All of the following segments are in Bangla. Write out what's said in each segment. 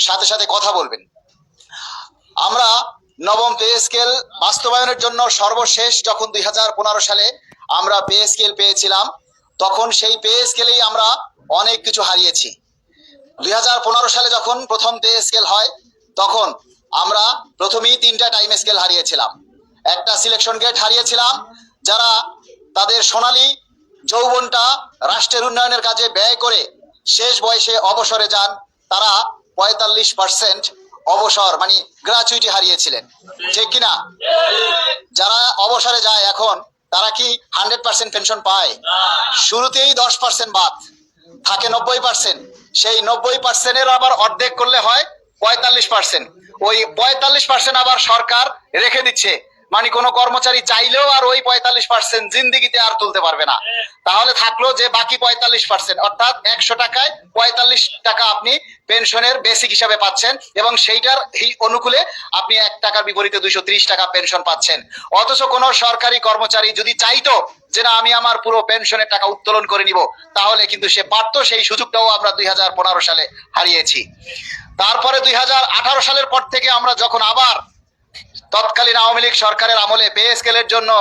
সাথে সাথে কথা বলবেন। আমরা নবম পে স্কেল বাস্তবায়নের জন্য সর্বশেষ যখন 2015 সালে আমরা পে স্কেল পেয়েছিলাম, তখন সেই পে স্কেলেই আমরা অনেক কিছু হারিয়েছি। 2015 সালে যখন প্রথম পে স্কেল হয়, তখন আমরা প্রথমেই 3টা টাইম স্কেল হারিয়েছিলাম। একটা সিলেকশন গেট হারিয়েছিলাম। যারা তাদের সোনালী যৌবনটা রাষ্ট্রের উন্নয়নের কাজে ব্যয় করে শেষ বয়সে অবসরে যান, তারা 45% অবসর মানে গ্র্যাচুইটি হারিয়েছিলেন, ঠিক কিনা? যারা অবসরে যায় এখন, তারা কি 100% পেনশন পায়? শুরুতেই 10% বাদ থাকে, 90%। সেই 90%-এর আবার অর্ধেক করলে হয় 45%। ওই 45% আবার সরকার রেখে দিচ্ছে, মানে কোনো কর্মচারী চাইলেও আর ওই 45% জিন্দিগিতে আর তুলতে পারবে না। তাহলে থাকলো যে বাকি 45%, অর্থাৎ 100 টাকায় 45 টাকা আপনি পেনশনের বেসিক হিসাবে পাচ্ছেন, এবং সেইটার অনুকূলে আপনি 1 টাকার বিপরীতে 230 টাকা পেনশন পাচ্ছেন। অথচ কোনো সরকারি কর্মচারী যদি চাইতো যে না আমি আমার পুরো পেনশনের টাকা উত্তোলন করে নিব, তাহলে কিন্তু সে পারতো। সেই সুযোগটাও আমরা 2015 সালে হারিয়েছি। তারপরে 2018 সালের পর থেকে আমরা যখন আবার তৎকালীন আওয়ামী লীগ সরকারের আমলে পে স্কেলের জন্য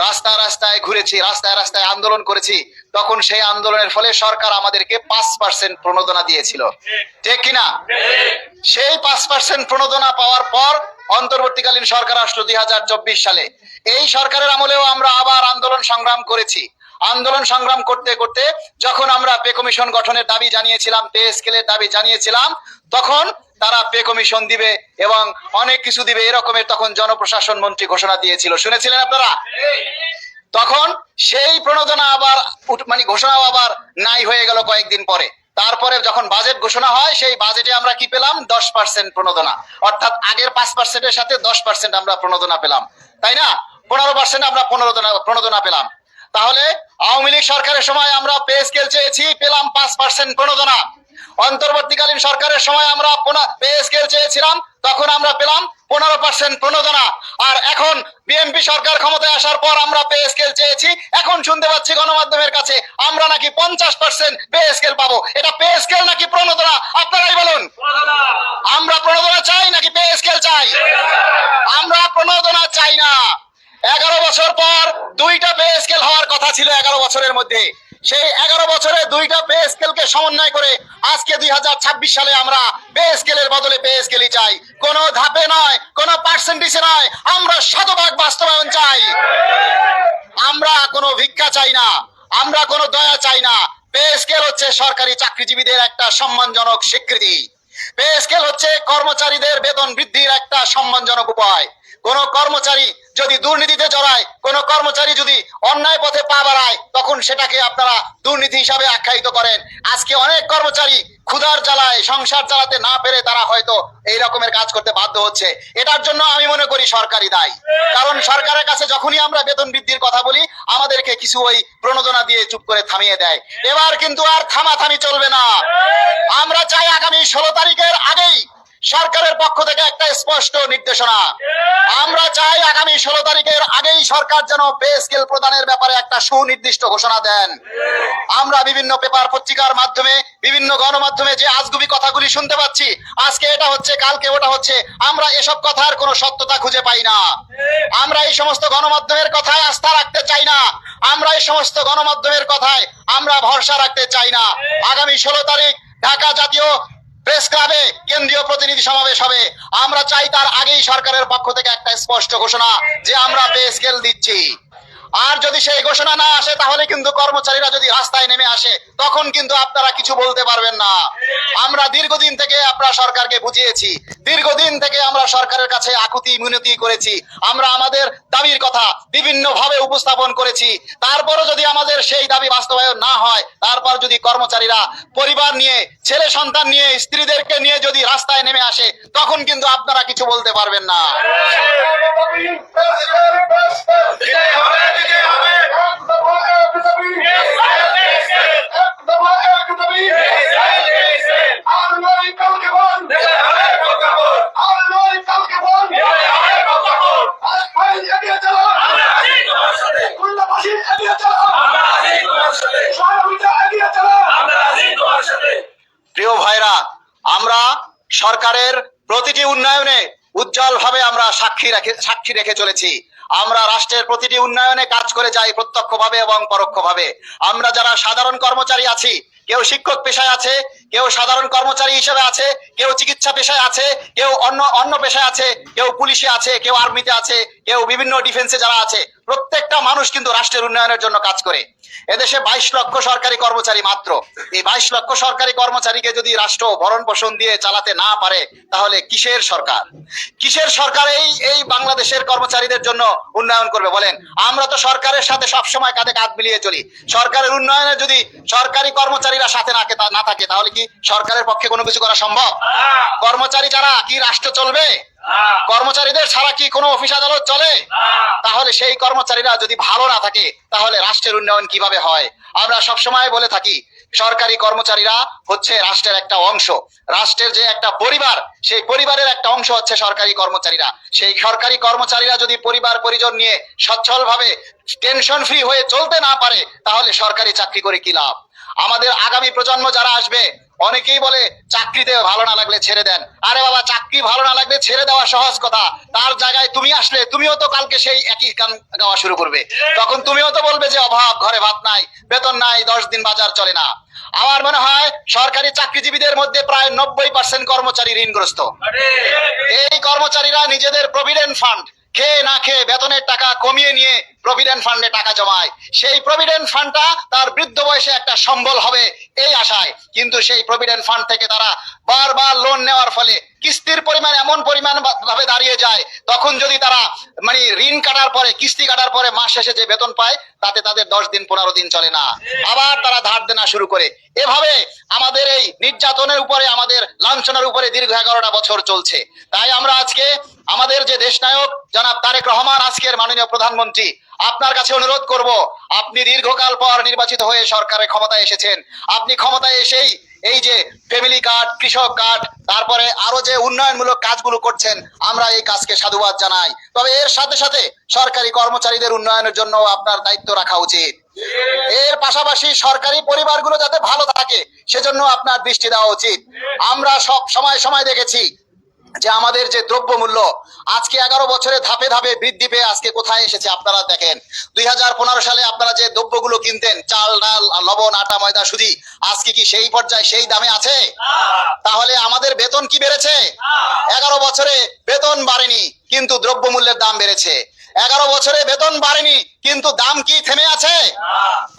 রাস্তায় রাস্তায় ঘুরেছি, রাস্তায় রাস্তায় আন্দোলন করেছি, তখন সেই আন্দোলনের ফলে সরকার আমাদেরকে 5% প্রণোদনা দিয়েছিল, ঠিক কিনা? সেই 5% প্রণোদনা পাওয়ার পর অন্তর্বর্তীকালীন সরকার আসলো 2024 সালে। এই সরকারের আমলেও আমরা আবার আন্দোলন সংগ্রাম করেছি। আন্দোলন সংগ্রাম করতে করতে যখন আমরা পে কমিশন গঠনের দাবি জানিয়েছিলাম, পে স্কেলের দাবি জানিয়েছিলাম, তখন তারা পে কমিশন দিবে এবং অনেক কিছু দিবে এরকমের তখন জনপ্রশাসন মন্ত্রী ঘোষণা দিয়েছিল, শুনেছিলেন আপনারা? তখন সেই প্রণোদনা আবার মানে ঘোষণা আবার নাই হয়ে গেল কয়েকদিন পরে। তারপরে যখন বাজেট ঘোষণা হয়, সেই বাজেটে আমরা কি পেলাম? 10% প্রণোদনা, অর্থাৎ আগের 5%-এর সাথে 10% আমরা প্রণোদনা পেলাম, তাই না? 15% আমরা প্রণোদনা পেলাম। তাহলে আওয়ামী লীগ সরকারের সময় আমরা পে স্কেল চেয়েছি, পেলাম 5% প্রণোদনা। অন্তর্বর্তীকালীন সরকারের সময় আমরা পে স্কেল চেয়েছিলাম, তখন আমরা পেলাম 15% প্রণোদনা। আর এখন বিএনপি সরকার ক্ষমতায় আসার পর আমরা পে স্কেল চেয়েছি, এখন শুনতে পাচ্ছি গণমাধ্যমের কাছে আমরা নাকি 50% পে স্কেল পাবো। এটা পে স্কেল নাকি প্রণোদনা? আপনারাই বলুন। আমরা প্রণোদনা চাই নাকি পে স্কেল চাই? আমরা প্রণোদনা চাই না। 11 বছর পর 2টা পে স্কেল হওয়ার কথা ছিল 11 বছরের মধ্যে। সেই 11 বছরে 2টা পে স্কেলকে সমন্বয় করে আজকে 2026 সালে আমরা পে স্কেলের বদলে পে স্কেলই চাই। কোনো ধাপে নয়, কোনো পার্সেন্টেজে নয়, আমরা শতভাগ বাস্তবায়ন চাই। আমরা কোনো ভিক্ষা চাই না, আমরা কোনো দয়া চাই না। পে স্কেল হচ্ছে সরকারি চাকরিজীবীদের একটা সম্মানজনক স্বীকৃতি। পে স্কেল হচ্ছে কর্মচারীদের বেতন বৃদ্ধির একটা সম্মানজনক উপায়। কোন কর্মচারী যদি দুর্নীতিতে জড়ায়, কোন কর্মচারী যদি অন্যায় পথে পা বাড়ায়, তখন সেটাকে আপনারা দুর্নীতি হিসাবে আখ্যায়িত করেন। আজকে অনেক কর্মচারী ক্ষুধার জ্বালায় সংসার চালাতে না পেরে তারা হয়তো এই রকমের কাজ করতে বাধ্য হচ্ছে। এটার জন্য আমি মনে করি সরকারই দায়ী। কারণ সরকারের কাছে যখনই আমরা বেতন বৃদ্ধির কথা বলি, আমাদেরকে কিছু ওই প্রণোদনা দিয়ে চুপ করে থামিয়ে দেয়। এবার কিন্তু আর থামাথামি চলবে না। আমরা চাই আগামী 16 তারিখের আগেই সরকারের পক্ষ থেকে একটা স্পষ্ট নির্দেশনা। আমরা চাই আগামী 16 তারিখের আগেই সরকার যেন পে স্কেল প্রদানের ব্যাপারে একটা সুনির্দিষ্ট ঘোষণা দেন। আমরা বিভিন্ন পেপার পত্রিকার মাধ্যমে, বিভিন্ন গণমাধ্যমে যে আজগুবি কথাগুলি শুনতে পাচ্ছি, আজকে এটা হচ্ছে, কালকে ওটা হচ্ছে, আমরা এসব কথার কোনো সত্যতা খুঁজে পাই না। আমরা এই সমস্ত গণমাধ্যমের কথায় আস্থা রাখতে চাই না। আমরা এই সমস্ত গণমাধ্যমের কথায় আমরা ভরসা রাখতে চাই না। আগামী 16 তারিখ ঢাকা জাতীয় প্রেস ক্লাবে কেন্দ্রীয় প্রতিনিধি সমাবেশ হবে। আমরা চাই তার আগেই সরকারের পক্ষ থেকে একটা স্পষ্ট ঘোষণা যে আমরা পে স্কেল দিচ্ছি। আর যদি সেই ঘোষণা না আসে, তাহলে কিন্তু কর্মচারীরা যদি রাস্তায় নেমে আসে, তখন কিন্তু আপনারা কিছু বলতে পারবেন না। আমরা দীর্ঘদিন থেকে আপনারা সরকারকে বুঝিয়েছি, দীর্ঘদিন থেকে আমরা সরকারের কাছে আকুতি মিনতি করেছি, আমরা আমাদের দাবির কথা বিভিন্ন ভাবে উপস্থাপন করেছি। তারপরও যদি আমাদের সেই দাবি বাস্তবায়ন না হয়, তারপর যদি কর্মচারীরা পরিবার নিয়ে, ছেলে সন্তান নিয়ে, স্ত্রীদেরকে নিয়ে যদি রাস্তায় নেমে আসে, তখন কিন্তু আপনারা কিছু বলতে পারবেন না। প্রিয় ভাইরা, আমরা সরকারের প্রতিটি উন্নয়নে উজ্জ্বলভাবে আমরা সাক্ষী রেখে চলেছি। আমরা রাষ্ট্রের প্রতিটি উন্নয়নে কাজ করে যাই প্রত্যক্ষভাবে এবং পরোক্ষভাবে। আমরা যারা সাধারণ কর্মচারী আছি, কেউ শিক্ষক পেশায় আছে, কেউ সাধারণ কর্মচারী হিসেবে আছে, কেউ চিকিৎসা পেশায় আছে, কেউ অন্য পেশায় আছে, কেউ পুলিশে আছে, কেউ আর্মিতে আছে, কেউ বিভিন্ন ডিফেন্সে যারা আছে, প্রত্যেকটা মানুষ কিন্তু রাষ্ট্রের উন্নয়নের জন্য কাজ করে। এদেশে 22 লক্ষ সরকারি কর্মচারী মাত্র। এই 22 লক্ষ সরকারি কর্মচারীকে যদি রাষ্ট্র ভরণ পোষণ দিয়ে চালাতে না পারে, তাহলে কিসের সরকার? কিসের সরকার এই বাংলাদেশের কর্মচারীদের জন্য উন্নয়ন করবে বলেন? আমরা তো সরকারের সাথে সবসময় কাঁধে কাঁধ মিলিয়ে চলি। সরকারের উন্নয়নে যদি সরকারি কর্মচারীরা সাথে না থাকে, তাহলে কি সরকারের পক্ষে কোনো কিছু করা সম্ভব? কর্মচারী ছাড়া কি রাষ্ট্র চলবে? কর্মচারীদের ছাড়া কি কোনো অফিস আদালত চলে? তাহলে সেই কর্মচারীরা যদি ভালো না থাকে, তাহলে রাষ্ট্রের উন্নয়ন কিভাবে হয়? আমরা সবসময় বলে থাকি, সরকারি কর্মচারীরা হচ্ছে রাষ্ট্রের একটা অংশ। রাষ্ট্রের যে একটা পরিবার, সেই পরিবারের একটা অংশ হচ্ছে সরকারি কর্মচারীরা। সেই সরকারি কর্মচারীরা যদি পরিবার পরিজন নিয়ে সচ্ছলভাবে টেনশন ফ্রি হয়ে চলতে না পারে, তাহলে সরকারি চাকরি করে কি লাভ? আমাদের আগামী প্রজন্ম যারা আসবে, অনেকেই বলে চাকরিতে ভালো না লাগলে ছেড়ে দেন। আরে বাবা, চাকরি ভালো না লাগলে ছেড়ে দেওয়া সহজ কথা। তার জায়গায় তুমি আসলে তুমিও তো কালকে সেই একই গান গাওয়া শুরু করবে। তখন তুমিও তো বলবে যে অভাব, ঘরে ভাত নাই, বেতন নাই, 10 দিন বাজার চলে না। আমার মনে হয় সরকারি চাকরিজীবীদের মধ্যে প্রায় 90% কর্মচারী ঋণগ্রস্ত। এই কর্মচারীরা নিজেদের প্রভিডেন্ট ফান্ড খেয়ে না খেয়ে বেতনের টাকা কমিয়ে নিয়ে প্রভিডেন্ট ফান্ডে টাকা জমায়। সেই প্রভিডেন্ট ফান্ডটা তার বৃদ্ধ বয়সে একটা সম্বল হবে এই আশায়, কিন্তু সেই প্রভিডেন্ট ফান্ড থেকে তারা বারবার লোন নেওয়ার ফলে কিস্তির পরিমাণ এমন পরিমাণ ভাবে দাঁড়িয়ে যায়, তখন যদি তারা মানে ঋণ কাটার পরে, কিস্তি কাটার পরে মাস শেষে যে বেতন পায়, তাতে তাদের 10 দিন 15 দিন চলে না, আবার তারা ধার দেনা শুরু করে। এভাবে আমাদের এই নির্যাতনের উপরে, আমাদের লাঞ্ছনার উপরে দীর্ঘ 11টা বছর চলছে। তাই আমরা আজকে আমাদের যে দেশনায়ক জনাব তারেক রহমান, আজকের মাননীয় প্রধানমন্ত্রী, আপনার কাছে অনুরোধ করব, আপনি দীর্ঘকাল পর নির্বাচিত হয়ে সরকারের ক্ষমতায় এসেছেন। আপনি ক্ষমতায় এসেই এই যে ফ্যামিলি কার্ড, কৃষক কার্ড, তারপরে আরো যে উন্নয়নমূলক কাজগুলো করছেন, আমরা এই কাজকে সাধুবাদ জানাই। তবে এর সাথে সাথে সরকারি কর্মচারীদের উন্নয়নের জন্য আপনার দায়িত্ব রাখা উচিত। এর পাশাপাশি সরকারি পরিবারগুলো যাতে ভালো থাকে, সেজন্য আপনার দৃষ্টি দেওয়া উচিত। আমরা সব সময় দেখেছি যে আমাদের যে দ্রব্যমূল্য আজকে 11 বছরে ধাপে ধাপে বৃদ্ধি পেয়ে আজকে কোথায় এসেছে আপনারা দেখেন। 2015 সালে আপনারা যে দ্রব্যগুলো কিনতেন, চাল, ডাল, লবণ, আটা, ময়দা, সুজি, আজকে কি সেই পর্যায়ে সেই দামে আছে? তাহলে আমাদের বেতন কি বেড়েছে? 11 বছরে বেতন বাড়েনি, কিন্তু দ্রব্যমূল্যের দাম বেড়েছে। 11 বছরে বেতন বাড়েনি, কিন্তু দাম কি থেমে আছে?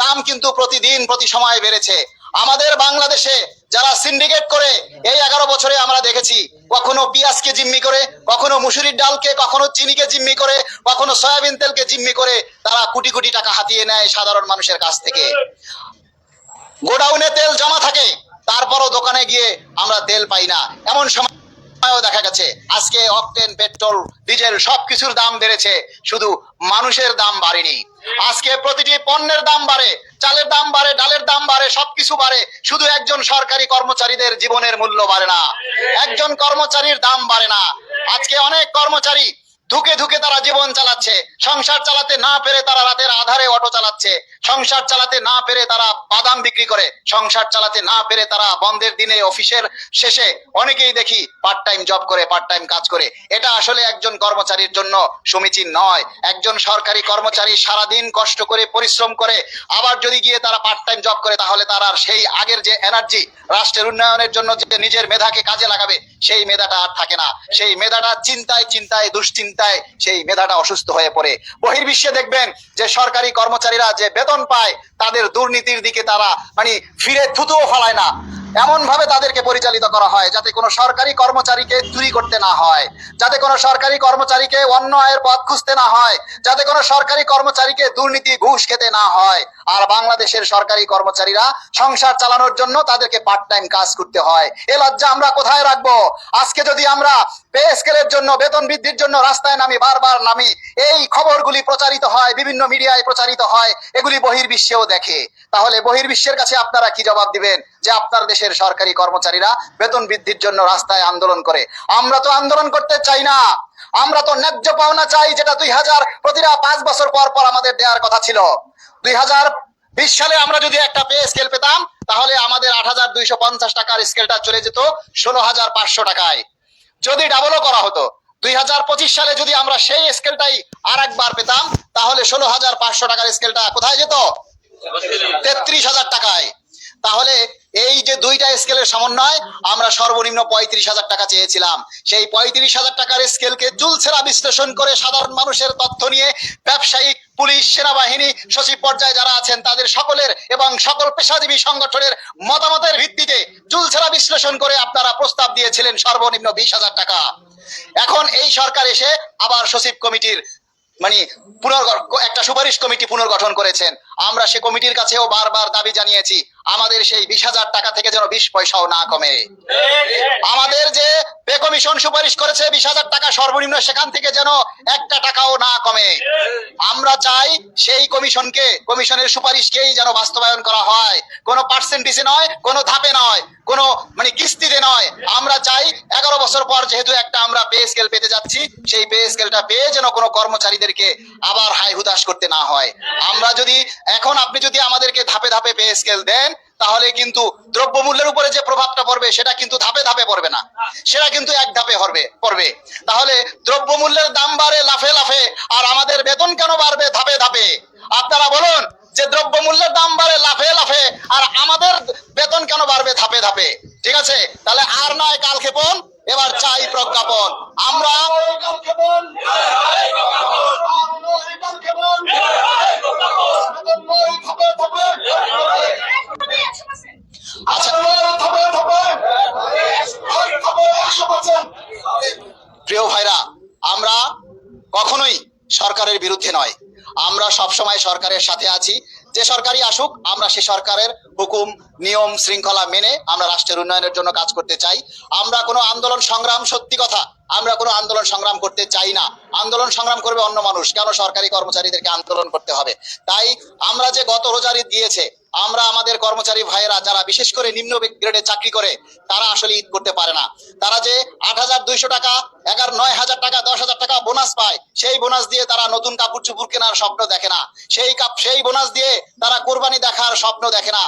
দাম কিন্তু প্রতিদিন প্রতি সময় বেড়েছে। আমাদের বাংলাদেশে যারা সিন্ডিকেট করে এই 11 বছরে আমরা দেখেছি, কখনো পেঁয়াজকে জিম্মি করে, কখনো মুসুরির ডালকে, কখনো চিনিকে জিম্মি করে, কখনো সয়াবিন তেলকে জিম্মি করে তারা কোটি কোটি টাকা হাতিয়ে নেয় সাধারণ মানুষের কাছ থেকে। গোডাউনে তেল জমা থাকে, তারপরও দোকানে গিয়ে আমরা তেল পাই না। এমন সময় দেখা গেছে আজকে অকটেন, পেট্রোল, ডিজেল সবকিছুর দাম বেড়েছে, শুধু মানুষের দাম বাড়েনি। আজকে প্রতিটি পণ্যের দাম বাড়ে, চালের দাম বাড়ে, ডালের দাম বাড়ে, সবকিছু বাড়ে, শুধু একজন সরকারি কর্মচারীদের জীবনের মূল্য বাড়ে না, একজন কর্মচারীর দাম বাড়ে না। আজকে অনেক কর্মচারী ধুকে ধুকে তারা জীবন চালাচ্ছে। সংসার চালাতে না পেরে তারা রাতের আধারে অটো চালাচ্ছে, সংসার চালাতে না পেরে তারা বাদাম বিক্রি করে, সংসার চালাতে না পেরে তারা বন্ধের দিনে অফিসের শেষে অনেকেই দেখি পার্ট টাইম জব করে, পার্ট টাইম কাজ করে। এটা আসলে একজন কর্মচারীর জন্য সমীচীন নয়। একজন সরকারি কর্মচারী সারাদিন কষ্ট করে পরিশ্রম করে আবার যদি গিয়ে তারা পার্ট টাইম জব করে, তাহলে তার আর সেই আগের যে এনার্জি রাষ্ট্রের উন্নয়নের জন্য যে নিজের মেধাকে কাজে লাগাবে, সেই মেধাটা আর থাকে না। সেই মেধাটা চিন্তায় দুশ্চিন্তায় সেই মেধাটা অসুস্থ হয়ে পড়ে। বহির্বিশ্বে দেখবেন যে সরকারি কর্মচারীরা যে বেতন পায়, তাদের দুর্নীতির দিকে তারা মানে ফিরে থুতুও ফেলায় না। এমন ভাবে তাদেরকে পরিচালিত করা হয় যাতে কোনো সরকারি কর্মচারীকে চুরি করতে না হয়, যাতে কোনো সরকারি কর্মচারীকে অন্যায়ের পথ খুঁজতে না হয়, যাতে কোনো সরকারি কর্মচারীকে দুর্নীতি ঘুষ খেতে না হয়। আর বাংলাদেশের সরকারি কর্মচারীরা সংসার চালানোর জন্য তাদেরকে পার্ট টাইম কাজ করতে হয়। এ লজ্জা আমরা কোথায় রাখবো? আজকে যদি আমরা পে স্কেলের জন্য, বেতন বৃদ্ধির জন্য রাস্তায় নামি, বারবার নামি, এই খবরগুলি প্রচারিত হয়, বিভিন্ন মিডিয়ায় প্রচারিত হয়, এগুলি বহির্বিশ্বেও দেখে, তাহলে বহির্বিশ্বের কাছে আপনারা কি জবাব দিবেন যে আপনার দেশের সরকারি কর্মচারীরা বেতন বৃদ্ধির জন্য রাস্তায় আন্দোলন করে? আমরা তো আন্দোলন করতে চাই না, আমরা তো ন্যায্য পাওনা চাই, যেটা 2000 প্রতিটা 5 বছর পর পর আমাদের দেওয়ার কথা ছিল। 20 সালে আমরা যদি একটা পে স্কেল পেতাম তাহলে আমাদের 8,250 টাকার স্কেলটা চলে যেত 16,500 টাকায়। যদি ডাবলও করা হতো 2025 সালে যদি আমরা সেই স্কেলটাই আর একবার পেতাম তাহলে 16,500 টাকার স্কেলটা কোথায় যেত? 33,000 টাকায়। তাহলে এই যে দুইটা স্কেলের সমন্বয় আমরা সর্বনিম্ন 35,000 টাকা চেয়েছিলাম। সেই 35,000 টাকার স্কেলকে চুলছেরা বিশ্লেষণ করে সাধারণ মানুষের তথ্য নিয়ে ব্যবসায়ী, পুলিশ, সেনাবাহিনী, সচিব পর্যায়ে যারা আছেন তাদের সকলের এবং সকল পেশাজীবী সংগঠনের মতামতের ভিত্তিতে চুলছেরা বিশ্লেষণ করে আপনারা প্রস্তাব দিয়েছিলেন সর্বনিম্ন 20,000 টাকা। এখন এই সরকার এসে আবার সচিব কমিটির একটা সুপারিশ কমিটি পুনর্গঠন করেছেন। আমরা সে কমিটির কাছেও বারবার দাবি জানিয়েছি আমাদের সেই 20,000 টাকা থেকে যেন 20 পয়সাও না কমে। আমাদের যে পে কমিশন সুপারিশ করেছে 20,000 টাকা সর্বনিম্ন, সেখান থেকে যেন একটা টাকাও না কমে। আমরা চাই সেই কমিশনের সুপারিশকেই যেন বাস্তবায়ন করা হয়, কোনো পার্সেন্টেজে নয়, কোনো ধাপে নয়, কোনো কিস্তিতে নয়। আমরা চাই 11 বছর পর যেহেতু একটা আমরা পে স্কেল পেতে যাচ্ছি, সেই পে স্কেলটা পেয়ে যেন কোনো কর্মচারীদেরকে আবার হাই হুতাশ করতে না হয়। আমরা যদি আপনি যদি আমাদেরকে ধাপে ধাপে পে স্কেল দেন তাহলে কিন্তু দ্রব্যমূল্যের উপরে যে প্রভাবটা পড়বে সেটা কিন্তু ধাপে ধাপে পড়বে না, সেটা কিন্তু এক ধাপে পড়বে। তাহলে দ্রব্যমূল্যের দাম বাড়ে লাফে লাফে, আর আমাদের বেতন কেন বাড়বে ধাপে ধাপে? আপনারা বলুন যে দ্রব্যমূল্যের দাম বাড়ে লাফে লাফে আর আমাদের বেতন কেন বাড়বে ধাপে ধাপে? ঠিক আছে, তাহলে আর নয় কালক্ষেপণ, এবার চাই প্রজ্ঞাপন। আমরা প্রিয় ভাইরা, আমরা কখনোই সরকারের বিরুদ্ধে নয়, আমরা সবসময় সরকারের সাথে আছি। যে সরকারই আসুক আমরা সে সরকারের হুকুম, নিয়ম, শৃঙ্খলা মেনে আমরা রাষ্ট্রের উন্নয়নের জন্য কাজ করতে চাই। আমরা কোনো আন্দোলন সংগ্রাম, সত্যি কথা আমরা কোনো আন্দোলন সংগ্রাম করতে চাই না। আন্দোলন সংগ্রাম করবে অন্য মানুষ, কেন সরকারি কর্মচারীদেরকে আন্দোলন করতে হবে? তাই আমরা যে গত রোজার ঈদ দিয়েছে, আমরা আমাদের কর্মচারী ভাইয়েরা যারা বিশেষ করে নিম্ন গ্রেডে চাকরি করে তারা আসলে ঈদ করতে পারে না। তারা যে 8,200 টাকা, 9,000 টাকা, 10,000 টাকা বোনাস পায়, সেই বোনাস দিয়ে তারা নতুন কাপড় চোপড় কেনার স্বপ্ন দেখে না। সেই বোনাস দিয়ে তারা কোরবানি দেখার স্বপ্ন দেখে না।